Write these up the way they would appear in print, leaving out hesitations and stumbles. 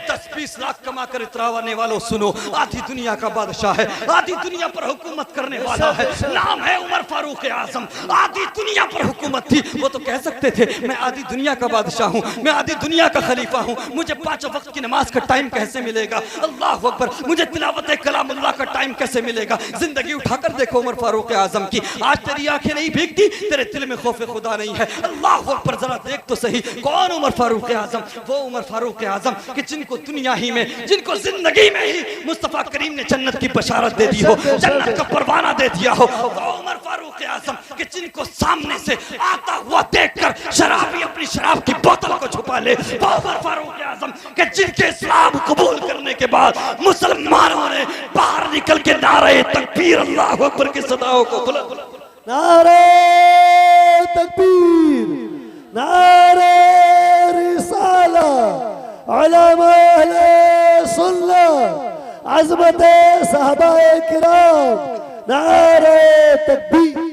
10-20 लाख कमा कर इतराने वालों सुनो, आधी दुनिया का बादशाह है, आधी दुनिया पर हुकूमत करने वाला है, नाम है उमर फारूक आजम। आधी दुनिया पर हुकूमत थी, वो तो कह सकते थे मैं आधी दुनिया का बादशाह हूँ, मैं आधी दुनिया का खलीफा हूँ, मुझे 5 वक्त की नमाज का टाइम कैसे मिलेगा, अल्लाह अकबर, मुझे तिलावत कलामुल्लाह का टाइम कैसे मिलेगा। जिंदगी उठाकर देखो उमर फारूक आजम की, आज तेरी आंखें नहीं भीगती, तेरे दिल में खौफ खुदा नहीं है। अल्लाह अकबर, जरा देख तो सही कौन उमर फारूक आजम, वो उमर फारूक आजम कि जिनको दुनिया ही में, जिनको जिंदगी में ही मुस्तफा करीम ने जन्नत की बशारत दे दी हो, जन्नत का परवाना दे दिया हो। वो उमर फारूक आजम कि जिनको सामने से आता हुआ देखकर शराबी अपनी शराब की बोतल को छुपा ले। वो उमर फारूक आजम कि जिनके इस्लाम कबूल करने के बाद मुसलमानों ने बाहर निकल के नारे तकबीर अल्लाह अकबर की सदाओं को बुलंद, नारे तकबीर, नारे रिसाला, उलमा अहले सुन्नत, अज़मत सहाबाए किराम, नारे तकबीर।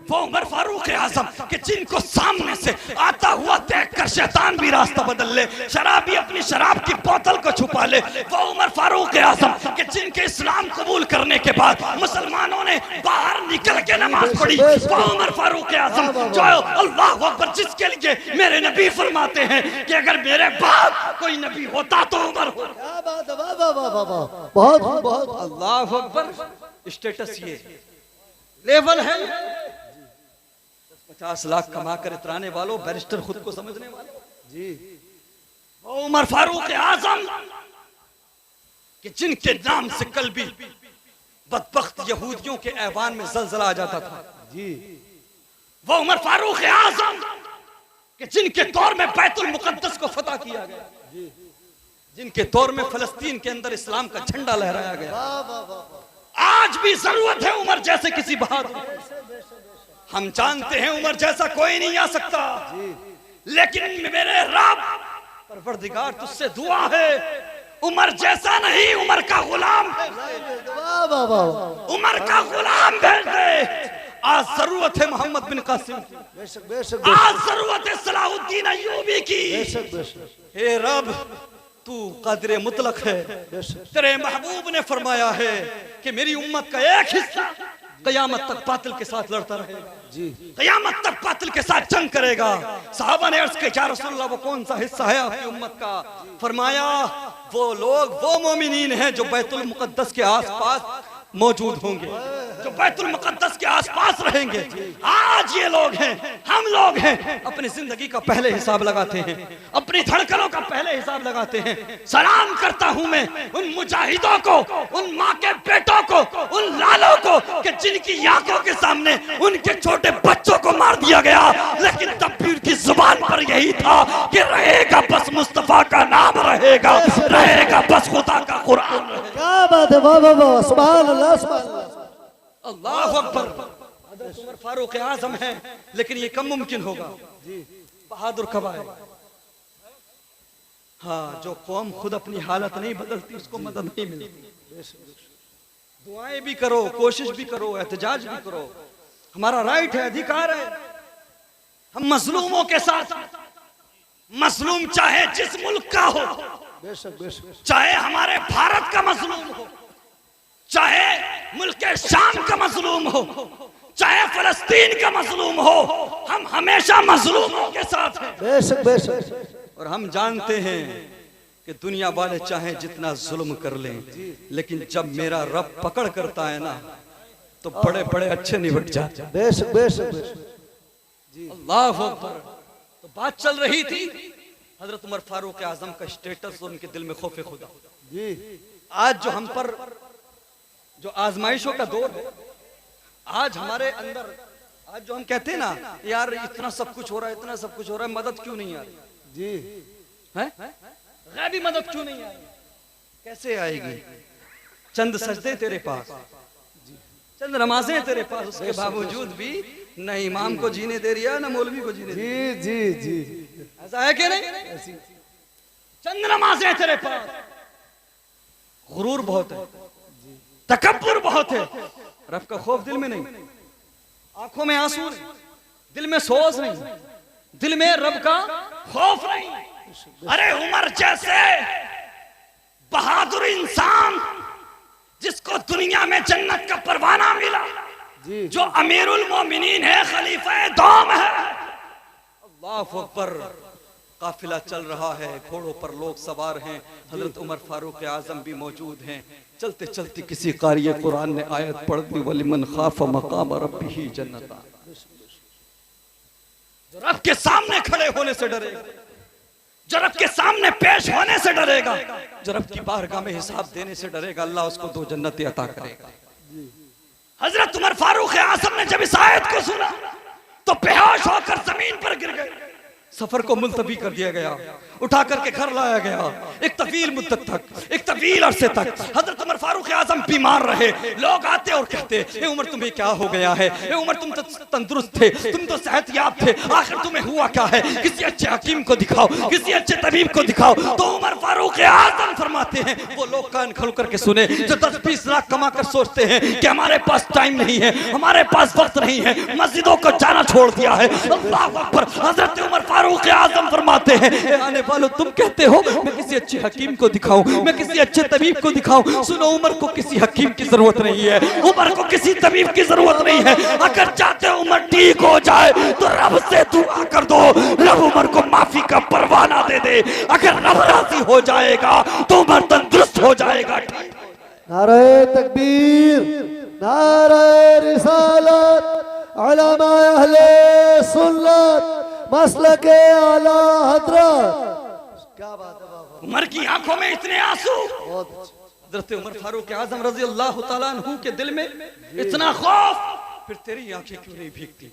वो उमर फारूक आजम कि जिनको सामने से आता हुआ देखकर शैतान भी रास्ता बदल ले, शराबी अपनी शराब की बोतल को छुपा ले। वो उमर फारूक आजम कि जिनके इस्लाम कबूल करने के बाद मुसलमानों ने बाहर निकल के नमाज पढ़ी। वो उमर फारूक आजम जो अल्लाह अकबर, जिसके लिए मेरे नबी फरमाते हैं कि अगर मेरे बाप कोई नबी होता तो उमर हो। क्या बात है, वाह वाह वाह वाह वाह, बहुत बहुत अल्लाह अकबर। स्टेटस ये लेवल है, 50 लाख कमा कर इतराने वालों, बैरिस्टर खुद को समझने वालों जी। वो उमर फारूक आजम कि जिनके नाम से कल भी बदबख्त यहूदियों के ऐवान में जलजला आ जाता था जी। वो उमर फारूक आजम कि जिनके दौर में बैतुल मुकद्दस को फतह किया गया जी, जिनके दौर में फलस्तीन के अंदर इस्लाम का झंडा लहराया गया। वाह वाह वाह, आज भी जरूरत है उमर जैसे किसी बहादुर। हम जानते हैं उमर जैसा कोई नहीं आ सकता, लेकिन मेरे रब परवरदिगार तुझसे दुआ है, उमर जैसा नहीं, उमर का गुलाम है, वाह वाह वाह, उमर का गुलाम भेज दे। आज जरूरत है मोहम्मद बिन कासिम की, बेशक बेशक, आज जरूरत है सलाहुद्दीन अय्यूबी की। बेशक बेशक, हे रब तू कादिर मुतलक है, तेरे महबूब ने फरमाया है कि मेरी उम्मत का एक हिस्सा कयामत तक बातिल के साथ लड़ता रहेगा जी, कयामत तक बातिल के साथ जंग करेगा। साहबा ने अर्ज किया, या रसूलल्लाह वो कौन सा हिस्सा है आपकी उम्मत का? फरमाया वो लोग, वो मोमिनीन हैं जो बैतुल मुकद्दस के आसपास मौजूद होंगे, जो बैतुल मुकद्दस के आसपास रहेंगे। आज ये लोग हैं, हम लोग हैं, अपनी जिंदगी का पहले हिसाब लगाते हैं, अपनी धड़कनों का पहले हिसाब लगाते हैं। सलाम करता हूं मैं उन मुजाहिदों को, उन माँ के बेटों को, उन लालों को कि जिनकी आंखों के सामने उनके छोटे बच्चों को मार दिया गया, लेकिन तब भी उनकी जुबान पर यही था कि रहेगा बस मुस्तफा का नाम, रहेगा रहेगा बस खुदा का कुरान। क्या बात है, वाह वाह वाह, सुभान अल्लाह, सुभान अल्लाह, अल्लाह अकबर। हज़रत उमर फारूक आजम है, लेकिन ये कम मुमकिन होगा। बहादुर कब आए? हाँ, जो कौम खुद अपनी हालत नहीं बदलती उसको मदद नहीं मिलती। दुआएं भी करो, कोशिश भी करो, एहतजाज भी करो, हमारा राइट है, अधिकार है। हम मजलूमों के साथ, मजलूम चाहे जिस मुल्क का हो, बेशक बेशक, चाहे हमारे भारत का मजलूम हो, चाहे मुल्क शाम का मजलूम हो, चाहे फलस्तीन का मजलूम हो, हम हमेशा मजलूमों के साथ हैं। बेशक बेशक, और हम जानते हैं कि दुनिया वाले चाहे जितना जुल्म कर लें, लेकिन जब मेरा रब पकड़ करता है ना तो बड़े बड़े अच्छे निपट जाते हैं। बेशक बेशक बेशक, अल्लाह अकबर। तो बात चल रही थी हजरत उमर फारूक आजम का स्टेटस, उनके दिल में खौफ खुदा जी। आज जो हम पर जो आजमाइशों का दौर है, आज हमारे अंदर, आज जो हम कहते हैं ना यार इतना सब कुछ हो रहा है, इतना सब कुछ हो रहा है, मदद क्यों नहीं आ रही जी, है? गैबी मदद क्यों नहीं आ रही? कैसे आएगी? चंद सजदे तेरे पास, चंद नमाजें तेरे पास, उसके बावजूद भी न इमाम को जीने दे रही है, न मौलवी को जीने दे रही है। जी जी जी, ऐसा है कि नहीं? चंद नमाजें तेरे पास, गुरूर बहुत है, तकब्बुर बहुत है, रब का खौफ दिल में नहीं, आंखों में आंसू नहीं, दिल में सोच नहीं, दिल में रब का खौफ नहीं। अरे उमर जैसे बहादुर इंसान जिसको दुनिया में जन्नत का परवाना मिला, जो अमीरुल मोमिनीन है, खलीफा दौम है। अल्लाहु अकबर। काफिला चल रहा है, घोड़ों पर लोग सवार हैं, हजरत उमर फारूक आजम भी मौजूद हैं। चलते चलते किसी कारी कुरान ने आयत पढ़ दी, वलिमन खाफ मकाम रब्बिही जन्नता। जो रब के सामने खड़े होने से डरेगा, जो रब के सामने पेश होने से डरेगा, जो रब की बारगाह में हिसाब देने से डरेगा, अल्लाह उसको 2 जन्नतें अता करेगा। हजरत उमर फारूक आजम ने जब इस आयत को सुना तो बेहोश होकर जमीन पर गिर गए। सफर को मुलतवी कर दिया गया, उठा करके घर लाया गया। एक तवील मुद्दत तक, एक तवील अरसे तक हजरत उमर फारूक आजम बीमार रहे। लोग आते और कहते, ए उमर तुम्हें क्या हो गया है? ए उमर तुम तो तंदुरुस्त थे, तुम तो सेहतयाब थे, आखिर तुम्हें हुआ क्या है? किसी अच्छे हकीम को दिखाओ, किसी अच्छे तबीब को दिखाओ। तो उमर फारूक आजम फरमाते हैं, वो लोग कान खोल करके सुने जो 10-20 लाख कमा कर सोचते हैं कि हमारे पास टाइम नहीं है, हमारे पास वक्त नहीं है, मस्जिदों को जाना छोड़ दिया है। अल्लाह अकबर। हजरत उमर फारूक आजम फरमाते हैं, आने वालों तुम कहते हो मैं किसी अच्छे हकीम को दिखाऊं, मैं किसी अच्छे तबीब को दिखाऊं। सुनो, उमर को किसी हकीम की जरूरत नहीं है, उमर को किसी तबीब की जरूरत नहीं है। अगर चाहते हो उमर ठीक हो जाए तो रब से दुआ कर दो, रब उमर को माफी का परवाना दे दे। अगर रब राजी हो जाएगा तो उमर तंदुरुस्त हो जाएगा। नारे तकबीर, नारे रिसालत, उलमा अहले सुन्नत, मसलके आला हजरत। क्या बात है बाबा। उमर की आंखों में इतने आंसू, हजरत उमर फारूक आजम रजी अल्लाह तआला अन्हु के दिल में इतना खौफ। फिर तेरी आंखें क्यों नहीं भीगती?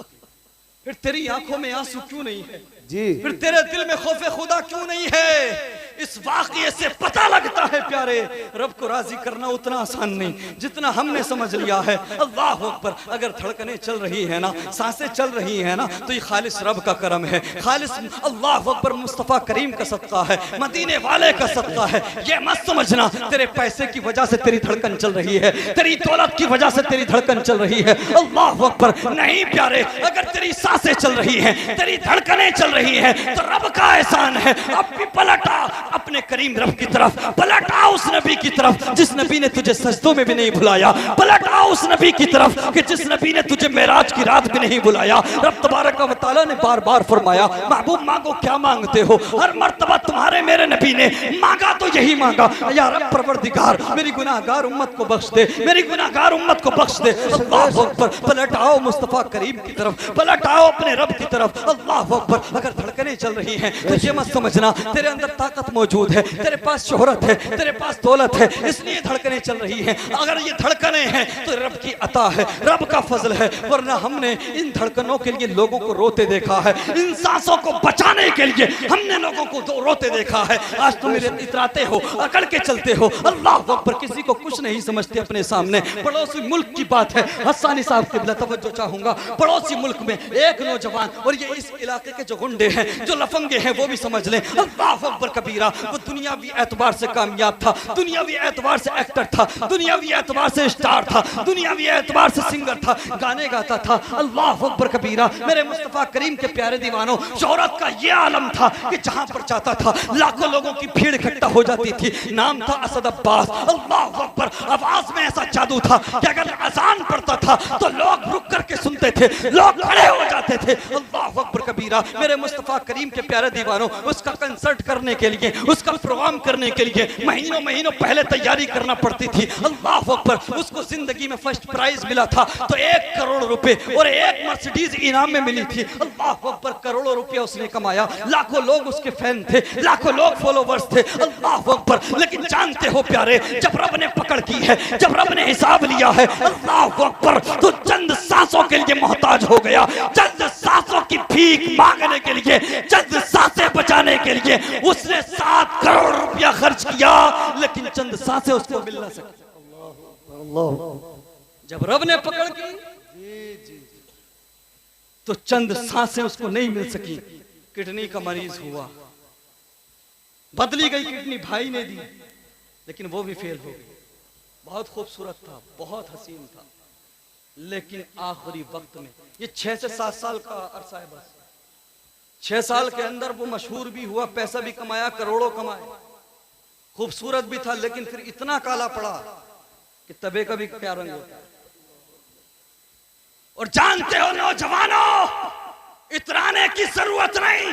फिर तेरी आंखों में आंसू क्यों नहीं है जी? फिर तेरे दिल में खौफे खुदा क्यों नहीं है? इस वाक़ये से पता लगता है प्यारे, रब को राजी करना उतना आसान नहीं जितना हमने समझ लिया है। अल्लाह अकबर। अगर धड़कनें चल रही है ना, सांसें चल रही है ना, तो ये खालिस रब का करम है, खालिस अल्लाह अकबर मुस्तफ़ा करीम का सदका है, मदीने वाले का सदका है। ये मत समझना तेरे पैसे की वजह से तेरी धड़कन चल रही है, तेरी दौलत की वजह से तेरी धड़कन चल रही है। अल्लाह अकबर। नहीं प्यारे, अगर तेरी सांसें चल रही हैं, तेरी धड़कनें चल रही हैं, तो रब का एहसान है। अब भी पलटा अपने करीम रब की तरफ, पलटा उस नबी की तरफ जिस नबी ने तुझे सजदों में भी नहीं बुलाया, पलटा उस नबी की तरफ कि जिस नबी ने तुझे मेराज की रात भी नहीं बुलाया। रब तबारक व तआला ने बार बार फरमाया, महबूब मांगो क्या मांगते हो। हर मर्तबा तुम्हारे मेरे नबी ने मांगा तो यही मांगा, या रब परवरदिगार मेरी गुनाहगार उम्मत को बख्श दे, मेरी गुनाहगार उम्मत को बख्श दे। अल्लाह अकबर। पलटाओ मुस्तफ़ा करीम की तरफ, पलटाओ अपने रब की तरफ। अल्लाह अकबर। अगर धड़कनें चल रही हैं तो ये मत समझना तेरे अंदर ताकत मौजूद है, तेरे पास शोहरत है, तेरे पास दौलत है, इसलिए धड़कनें चल रही हैं। अगर ये धड़कनें हैं तो रब की अता है, रब का फजल है, वरना हमने इन धड़कनों के लिए लोगों को रोते देखा है, इन सांसों को बचाने के लिए हमने लोगों को रोते देखा है। आज तुम इतराते हो, अकड़ के चलते हो। अल्लाह अकबर। किसी को कुछ नहीं समझते अपने सामने। पड़ोसी मुल्क की बात है, हस्सानी साहब की तवज्जो चाहूंगा। पड़ोसी मुल्क में एक नौजवान, और ये इस इलाके के जो गुंडे हैं, जो लफंगे हैं, वो भी समझ लें, अल्लाह अकबर कबीरा, वो दुनियावी एतबार से कामयाब था, दुनियावी एतबार से एक्टर था, दुनियावी एतबार से स्टार था, दुनियावी एतबार से सिंगर था, गाने गाता था। अल्लाह अकबर कबीरा। मेरे मुस्तफ़ा करीम के प्यारे दीवानों, शोहरत का ये आलम था कि जहां पर जाता था लाखों लोगों की भीड़ इकट्ठा हो जाती थी। नाम था असद अब्बास। अल्लाह अकबर। आवाज में ऐसा जादू था कि अगर अजान पड़ता था तो लोग रुक करके सुनते थे, लोग खड़े हो जाते थे। अल्लाह अकबर कबीरा। मेरे मुस्तफ़ा करीम के प्यारे दीवानों, उसका कंसर्ट करने के लिए, उसका प्रोग्राम करने के लिए महीनों महीनों पहले तैयारी करना पड़ती थी। अल्लाह अकबर। उसको जिंदगी में फर्स्ट प्राइज मिला था तो 1 करोड़ रुपए और 1 मर्सिडीज इनाम में मिली थी। अल्लाह अकबर। करोड़ों रुपया उसने कमाया, लाखों लोग उसके फैन थे, लाखों लोग फॉलोवर्स थे। अल्लाह अकबर। लेकिन जानते हो प्यारे, जब रब ने पकड़ की है, जब रब ने हिसाब लिया है, अल्लाह अकबर, तो चंद सांसों के लिए मोहताज हो गया, चंद सांसों की भीख मांगने के लिए, चंद सांसें बचाने के लिए उसने 7 करोड़ रुपया खर्च किया, लेकिन चंद सांसें उसको मिल ना सकी। जब रब ने पकड़ की तो चंद सांसें उसको नहीं मिल सकी। किडनी का मरीज हुआ, बदली गई किडनी, भाई ने दी, लेकिन वो भी फेल हो गई। बहुत खूबसूरत था, बहुत हसीन था, लेकिन आखिरी वक्त में, ये 6 से 7 साल का अरसा है बस, 6 साल के अंदर वो मशहूर भी हुआ, पैसा भी कमाया, करोड़ों कमाए, खूबसूरत भी था, लेकिन फिर इतना काला पड़ा कि तबे का भी क्या रंग होता है। और जानते हो नौजवानों, इतराने की जरूरत नहीं,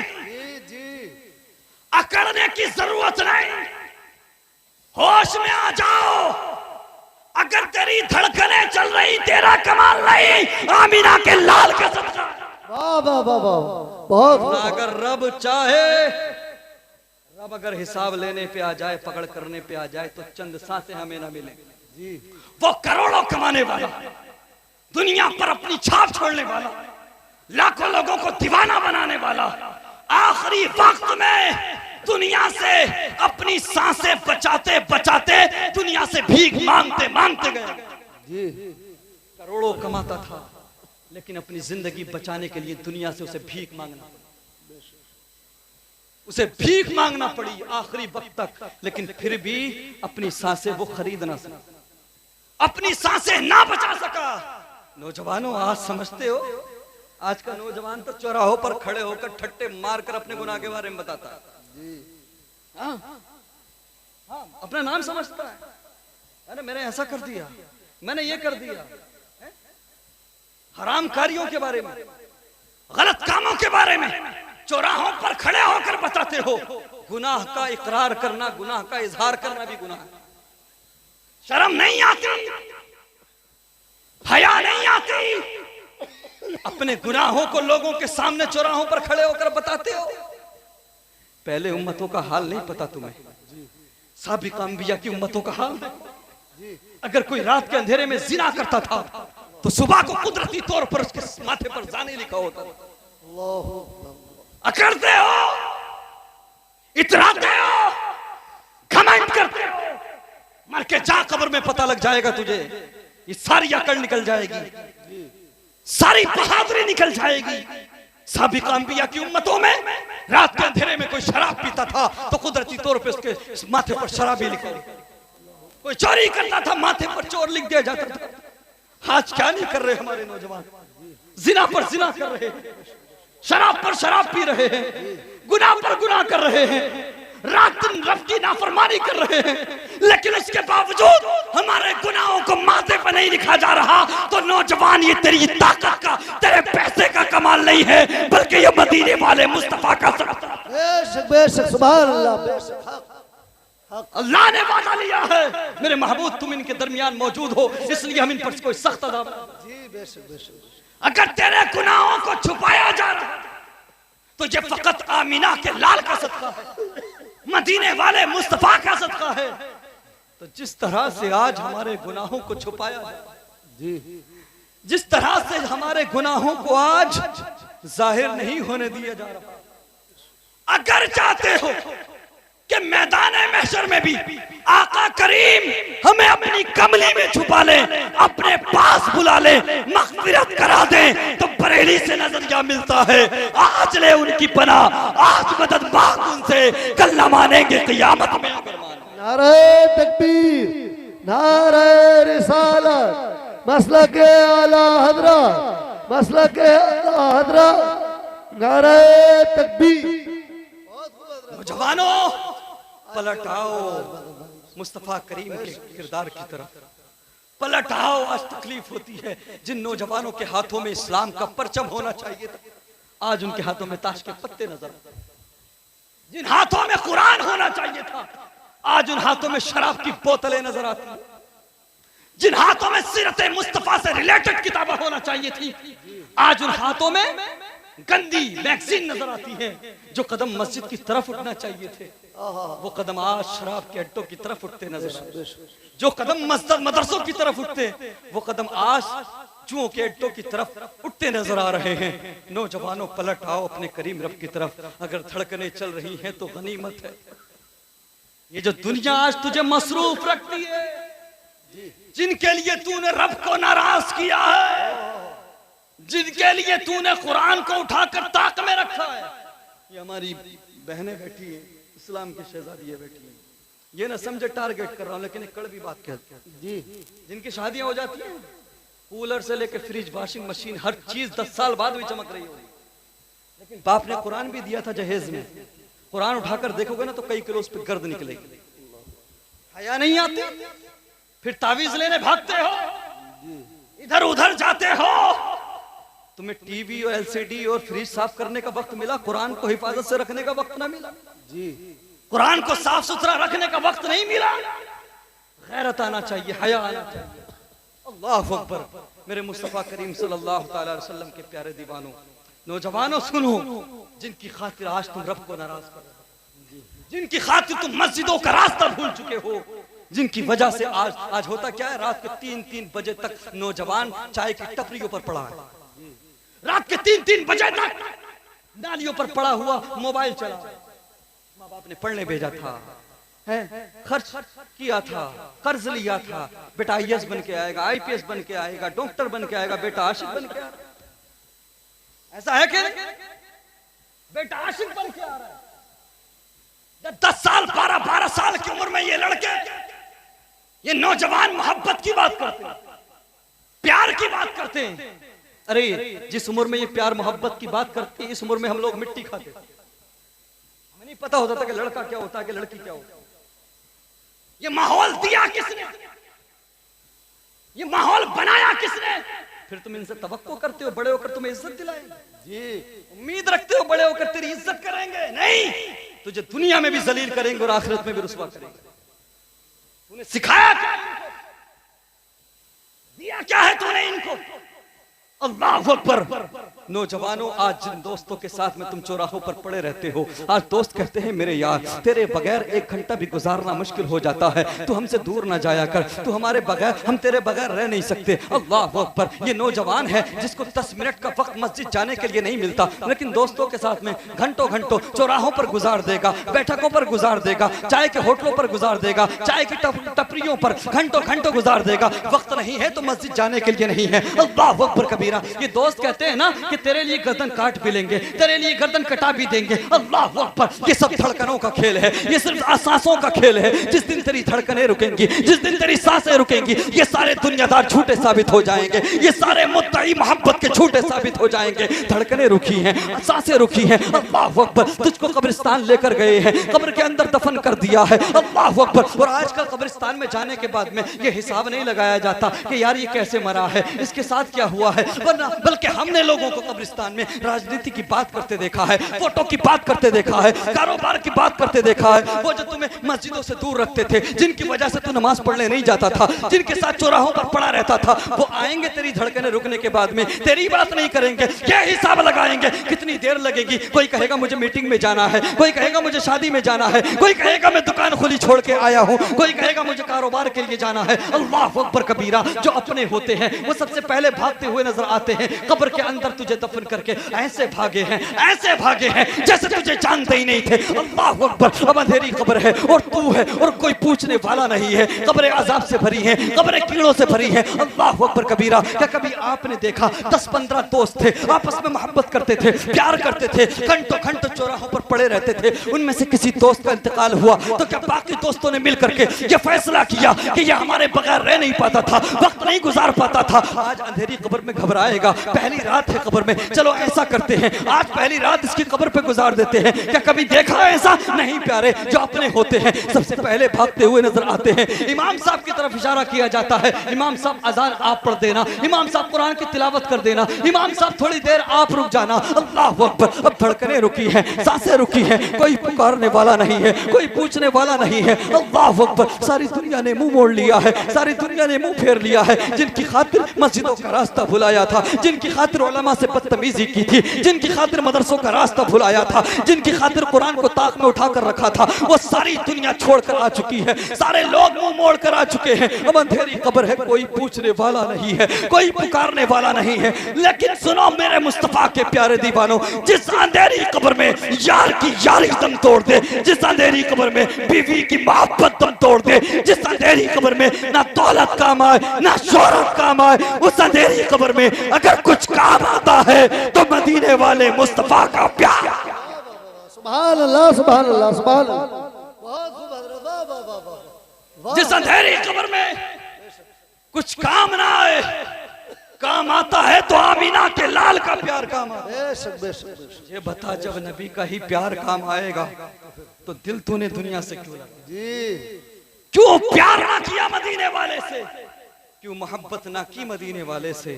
अकड़ने की जरूरत नहीं, होश में आ जाओ। अगर तेरी धड़कने चल रही, तेरा कमाल नहीं, आमीना के लाल का सदका। वाह वाह वाह वाह, बहुत अगर रब चाहे, रब अगर हिसाब लेने पे आ जाए, पकड़ करने पे आ जाए, तो चंद सांसें हमें ना मिले। वो करोड़ों कमाने वाला, दुनिया पर अपनी छाप छोड़ने वाला, लाखों लोगों को दीवाना बनाने वाला, आखिरी वक्त में दुनिया से अपनी सांसें बचाते बचाते दुनिया से भीख मांगते मांगते गए। करोड़ों कमाता था, लेकिन अपनी जिंदगी बचाने के लिए दुनिया से उसे भीख मांगना, उसे भीख मांगना पड़ी आखिरी वक्त तक। लेकिन फिर भी अपनी सांसें वो खरीद ना सका, अपनी सांसें ना बचा सका। नौजवानों, आज समझते हो, आज का नौजवान तो चौराहों पर खड़े होकर ठट्टे मारकर अपने गुनाह के बारे में बताता है। अपना नाम समझता है, अरे मैंने ऐसा कर दिया, मैंने ये कर दिया। हरामकारियों के बारे में, गलत कामों के बारे में चौराहों पर खड़े होकर बताते हो। गुनाह का इकरार करना, गुनाह का इजहार करना भी गुनाह है। शर्म नहीं आती, हया नहीं आती, अपने गुनाहों को लोगों के सामने चौराहों पर खड़े होकर बताते हो। पहले उम्मतों का हाल नहीं पता तुम्हें, साबिक अंबिया की उम्मतों का हाल देखो। अगर कोई रात के अंधेरे में जिना करता था तो सुबह को कुदरती तौर पर उसके माथे पर जाने लिखा होता था। अकड़ते हो, इतराते हो, घमंड करते हो, मर के जा, कब्र में पता लग जाएगा तुझे। ये सारी अकड़ निकल जाएगी, सारी बहादुरी निकल जाएगी। साबिक अंबिया की उम्मतों में रात के अंधेरे में कोई शराब पीता था तो कुदरती तौर पे उसके माथे पर शराबी लिखा, कोई चोरी करता था माथे पर चोर लिख दिया जाता था। आज क्या नहीं कर रहे हमारे नौजवान, जिना पर जिना कर रहे हैं, शराब पर शराब पी रहे हैं, गुनाह पर गुनाह कर रहे हैं, रात दिन रब की नाफरमानी कर रहे हैं। लेकिन इसके बावजूद हमारे गुनाहों को माथे पर नहीं लिखा जा रहा। तो नौजवान, ये तेरी ताकत का, तेरे पैसे का कमाल नहीं है, बल्कि ये मदीने वाले मुस्तफा का सदका। बेशक बेशक, सुभान अल्लाह, बेशक अल्लाह ने वादा लिया है, मेरे महबूब तुम इनके दरमियान मौजूद हो, इसलिए हम इन पर कोई सख्त अदा। जी बेशक बेशक। अगर तेरे गुनाहों को छुपाया जा रहा तो ये फकत आमीना के लाल का सदका है, मदीने वाले मुस्तफा का सदका है। तो जिस तरह से आज हमारे गुनाहों को छुपाया जी, जिस तरह से हमारे गुनाहों को आज जाहिर नहीं होने दिया जा रहा, अगर चाहते हो कि मैदान महशर में भी आका करीम हमें अपनी कमली में छुपा ले, अपने पास बुला ले, मग़फ़िरत करा दे, तो बरेली से नजरिया मिलता है। आज ले उनकी पनाह, आज मदद मांग उनसे, कल न मानेंगे क़यामत में। नारे तकबीर, नारे रिसालत, मसलके आला हज़रत, मसलके आला हज़रत, नारे तकबीर। नौजवानों, पलट आओ मुस्तफा करीम के किरदार की तरफ, पलट आओ। आज तकलीफ होती है, जिन नौजवानों के हाथों में इस्लाम का परचम होना चाहिए था, आज उनके हाथों में ताश के पत्ते नजर आते। जिन हाथों में कुरान होना चाहिए था, आज उन हाथों में शराब की बोतलें नजर आती हैं। जिन हाथों में सीरत मुस्तफा से रिलेटेड किताबें होना चाहिए थी, आज उन हाथों में गंदी मैगजीन नजर आती है। जो कदम मस्जिद की तरफ उठना चाहिए थे, वो कदम आज शराब के अड्डों की तरफ उठते नजर आते हैं। जो कदम मदरसों की तरफ उठते, वो कदम आज जुओं के अड्डों की तरफ उठते नजर आ रहे हैं। नौजवानों, पलट आओ अपने करीम रब की तरफ। अगर धड़कनें चल रही हैं तो गनीमत है। ये जो दुनिया आज तुझे मसरूफ रखती है, जिनके लिए तूने रब को नाराज किया है, जिनके लिए तूने कुरान को उठाकर ताक में रखा है, ये हमारी बहनें बैठी है, इस्लाम की शहजादियां बैठी हैं। ये ना समझे टारगेट कर रहा हूं, लेकिन एक कड़वी बात कहते हैं जी, जिनकी शादियां हो जाती हैं, कूलर से लेकर फ्रिज, वॉशिंग मशीन, हर चीज 10 साल बाद भी चमक रही होगी, लेकिन बाप ने कुरान भी दिया था जहेज में। कुरान उठाकर देखोगे ना तो कई किलो उस पर गर्द निकलेगी। हया नहीं आती? फिर तावीज लेने भागते हो, इधर उधर जाते हो। तुम्हें टीवी और एलसीडी और फ्रिज साफ करने का वक्त मिला, कुरान को हिफाजत से रखने का वक्त ना मिला जी। कुरान को साफ सुथरा रखने का वक्त नहीं मिला। गैरत आना चाहिए, हया आना चाहिए। अल्लाह अकबर। मेरे मुस्तफा करीम सल्लल्लाहु अलैहि वसल्लम के प्यारे दीवानों, नौजवानों सुनो, जिनकी खातिर आज तुम रब को नाराज कर रहे हो, जिनकी खातिर तुम मस्जिदों का रास्ता भूल चुके हो, जिनकी वजह से आज होता क्या है, रात के 3-3 बजे तक नौजवान चाय की टपरियों पर पड़ा है, रात के 3-3 बजे तक नालियों पर पड़ा हुआ मोबाइल चला। माँ बाप ने पढ़ने भेजा था, खर्च किया था, कर्ज लिया था, बेटा आईएएस बन के आएगा, आईपीएस बन के आएगा, डॉक्टर बन के आएगा, बेटा आशिक बन के आ रहा है। ऐसा है कि बेटा आशिक बन के आ रहा है। जब 10 साल 12 साल की उम्र में ये लड़के, ये नौजवान मोहब्बत की बात करते हैं, प्यार की बात करते हैं। अरे जिस उम्र में ये प्यार मोहब्बत की बात करते हैं, इस उम्र में हम लोग मिट्टी खाते थे। हमें नहीं पता होता था कि लड़का क्या होता है, कि लड़की क्या होता है। ये माहौल दिया किसने, ये माहौल बनाया किसने? फिर तुम इनसे तवक्को करते हो बड़े होकर तुम्हें इज्जत दिलाएंगे जी, उम्मीद रखते हो बड़े होकर तेरी इज्जत करेंगे। नहीं, तुझे दुनिया में भी जलील करेंगे और आखिरत में भी रुसवा करेंगे। तूने सिखाया क्या इनको? दिया क्या है तूने इनको? अल्लाह अकबर। नौजवानों, आज जिन दोस्तों के साथ में तुम चौराहों पर पड़े रहते हो, आज दोस्त कहते हैं मेरे यार तेरे बगैर 1 घंटा भी गुजारना मुश्किल हो जाता है, तू हमसे दूर ना जाया कर, तू हमारे बगैर, हम तेरे बगैर रह नहीं सकते। अल्लाह अकबर। ये नौजवान है जिसको 10 मिनट का वक्त मस्जिद जाने के लिए नहीं मिलता, लेकिन दोस्तों के साथ में घंटों घंटों चौराहों पर गुजार देगा, बैठकों पर गुजार देगा, चाय के होटलों पर गुजार देगा, चाय की टपरियों पर घंटों घंटों गुजार देगा। वक्त नहीं है तो मस्जिद जाने के लिए नहीं है। अल्लाह अकबर कबीरा। ये दोस्त कहते हैं ना कि तेरे लिए गर्दन काट भी लेंगे, तेरे लिए गर्दन कटा भी देंगे। अल्लाह अकबर। ये सब धड़कनों का खेल है, ये सिर्फ सांसों का खेल है। जिस दिन तेरी धड़कनें रुकेंगी, जिस दिन तेरी सांसें रुकेंगी, ये सारे दुनियादार झूठे साबित हो जाएंगे, ये सारे मुद्दाई मोहब्बत के झूठे साबित हो जाएंगे। धड़कनें रुकी हैं, सांसें रुकी हैं। अल्लाह अकबर। तुझको कब्रिस्तान लेकर गए हैं, कब्र के अंदर दफन कर दिया है। अल्लाह अकबर। और आजकल कब्रिस्तान में जाने के बाद में ये हिसाब नहीं लगाया जाता कि यार ये कैसे मरा है, इसके साथ क्या हुआ है, बल्कि हमने लोगों को कब्रिस्तान में राजनीति की बात करते देखा है, फोटो की बात करते देखा है, कारोबार की बात करते देखा है। वो जो तुम्हें मस्जिदों से दूर रखते थे, जिनकी वजह से तू नमाज पढ़ने नहीं जाता था, जिनके साथ चौराहों पर पड़ा रहता था, वो आएंगे तेरी धड़कनें रुकने के बाद में, तेरी बात नहीं करेंगे, ये हिसाब लगाएंगे कितनी देर लगेगी। कोई कहेगा मुझे मीटिंग में जाना है, कोई कहेगा मुझे शादी में जाना है, कोई कहेगा मैं दुकान खुली छोड़ के आया हूँ, कोई कहेगा मुझे कारोबार के लिए जाना है। अल्लाह अकबर कबीरा। जो अपने होते हैं वो सबसे पहले भागते हुए नजर आते हैं, कब्र के अंदर तुझे दफन करके ऐसे भागे हैं, ऐसे भागे हैं जैसे तुझे जानते ही नहीं थे। अल्लाह अकबर। अब अंधेरी कब्र है और तू है और कोई पूछने वाला नहीं है। कब्रें अजाब से भरी हैं, कब्रें कीड़ों से भरी हैं। अल्लाह अकबर कबीरा। क्या कभी आपने देखा 10-15 दोस्त थे, आपस में मोहब्बत करते थे, प्यार करते थे, घंटों घंटों चौराहों पर पड़े रहते थे, उनमें से किसी दोस्त का इंतकाल हुआ तो क्या बाकी दोस्तों ने मिल करके ये फैसला किया कि ये हमारे बगैर रह नहीं पाता था, वक्त नहीं गुजार पाता था, आज अंधेरी कब्र में घबराएगा, पहली रात है कब्र में, चलो ऐसा करते हैं आज पहली रात इसकी कब्र पे गुजार देते हैं। क्या कभी देखा ऐसा? नहीं प्यारे। जो अपने होते हैं सबसे पहले भागते हुए नजर आते हैं। इमाम साहब की तरफ इशारा किया जाता है, इमाम साहब अजान आप पढ़ देना, इमाम साहब कुरान की तिलावत कर देना, इमाम साहब थोड़ी देर आप रुक जाना। अल्लाह अकबर। अब धड़कनें रुकी हैं, सांसें रुकी हैं, कोई पुकारने वाला नहीं है, कोई पूछने वाला नहीं है। अल्लाह अकबर। सारी दुनिया ने मुंह मोड़ लिया है, सारी दुनिया ने मुंह फेर लिया है। जिनकी खातिर मस्जिदों का रास्ता भुलाया था, जिनकी खातिर उलमा से बदतमीजी की थी, जिनकी खातिर मदरसों का रास्ता भुलाया था, जिनकी खातिर कुरान को ताक में उठाकर रखा था, वो सारी दुनिया छोड़कर आ चुकी है, सारे लोग मुंह मोड़ कर आ चुके हैं। अब अंधेरी कब्र है, कोई पूछने वाला नहीं है, कोई पुकारने वाला नहीं है। लेकिन सुनो मेरे मुस्तफा के प्यारे दीवानों, जिस अंधेरी कब्र में यार की यारी दम तोड़ दे, जिस अंधेरी कब्र में बीवी की मोहब्बत दम तोड़ दे, जिस अंधेरी कब्र में ना दौलत काम आए ना शोहरत काम आए, उस अंधेरी कब्र में अगर कुछ काम आता है तो मदीने वाले मुस्तफा का प्यार। सुभान अल्लाह, सुभान अल्लाह, सुभान अल्लाह। जिस अंधेरी कब्र में कुछ काम ना आए, काम आता है तो आमीना के लाल का प्यार काम आता है। ये बता, जब नबी का ही प्यार काम आएगा तो दिल तूने दुनिया से क्यों लगा? क्यों प्यार ना किया मदीने वाले से, क्यों मोहब्बत ना की मदीने वाले से।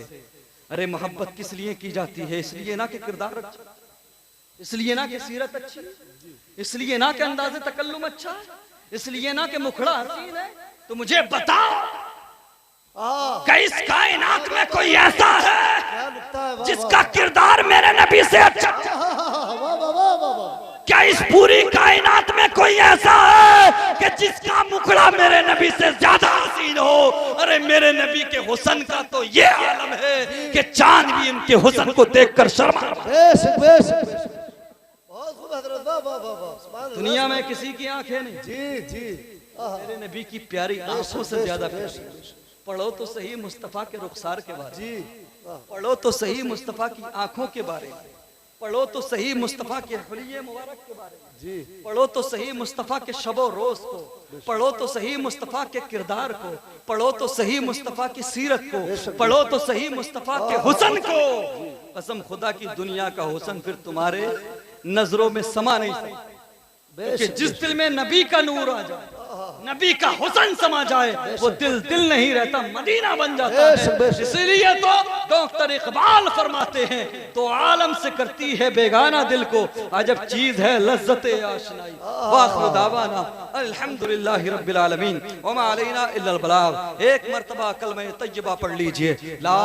अरे मोहब्बत किस लिए की जाती है? इसलिए ना कि किरदार अच्छा, इसलिए ना कि सीरत अच्छी, इसलिए ना कि अंदाज़े तकल्लुम अच्छा, इसलिए ना कि मुखड़ा हसीन है। तो मुझे बताओ कि इस कायनात में कोई ऐसा है जिसका किरदार मेरे नबी से अच्छा? क्या इस पूरी कायनात में कोई ऐसा है कि जिसका मुखड़ा मेरे नबी से ज्यादा हसीन हो? अरे मेरे नबी के हुस्न का तो ये आलम है कि चांद भी इनके हुस्न को देखकर शर्मा। दुनिया में किसी की आंखें नहीं, जी जी, मेरे नबी की प्यारी आंखों से ज्यादा प्यारी। पढ़ो तो सही मुस्तफा के रुखसार के बारे में, पढ़ो तो सही मुस्तफा की आंखों के बारे में, पढ़ो तो सही मुस्तफा के हुलिये मुबारक के बारे में जी, पढ़ो तो सही मुस्तफा के शबो रोज को, पढ़ो तो सही मुस्तफा के किरदार को, पढ़ो तो सही मुस्तफा की सीरत को, पढ़ो तो सही मुस्तफा के हुस्न को। कसम खुदा की दुनिया का हुस्न फिर तुम्हारे नजरों में समा नहीं सकता कि जिस दिल में नबी का नूर आ जाए, नबी का हुस्न समा जाए, वो दिल दिल नहीं रहता, मदीना बन जाता है। इसलिए तो डॉक्टर इकबाल फरमाते हैं, तो आलम से करती है बेगाना दिल को, अजब चीज है लज्जते आशनाई। वाखिर दावाना अल्हम्दुलिल्लाहि रब्बिल आलमीन व मा अलैना इल्लल बलाग। एक मर्तबा कलमे तय्यबा पढ़ लीजिए, ला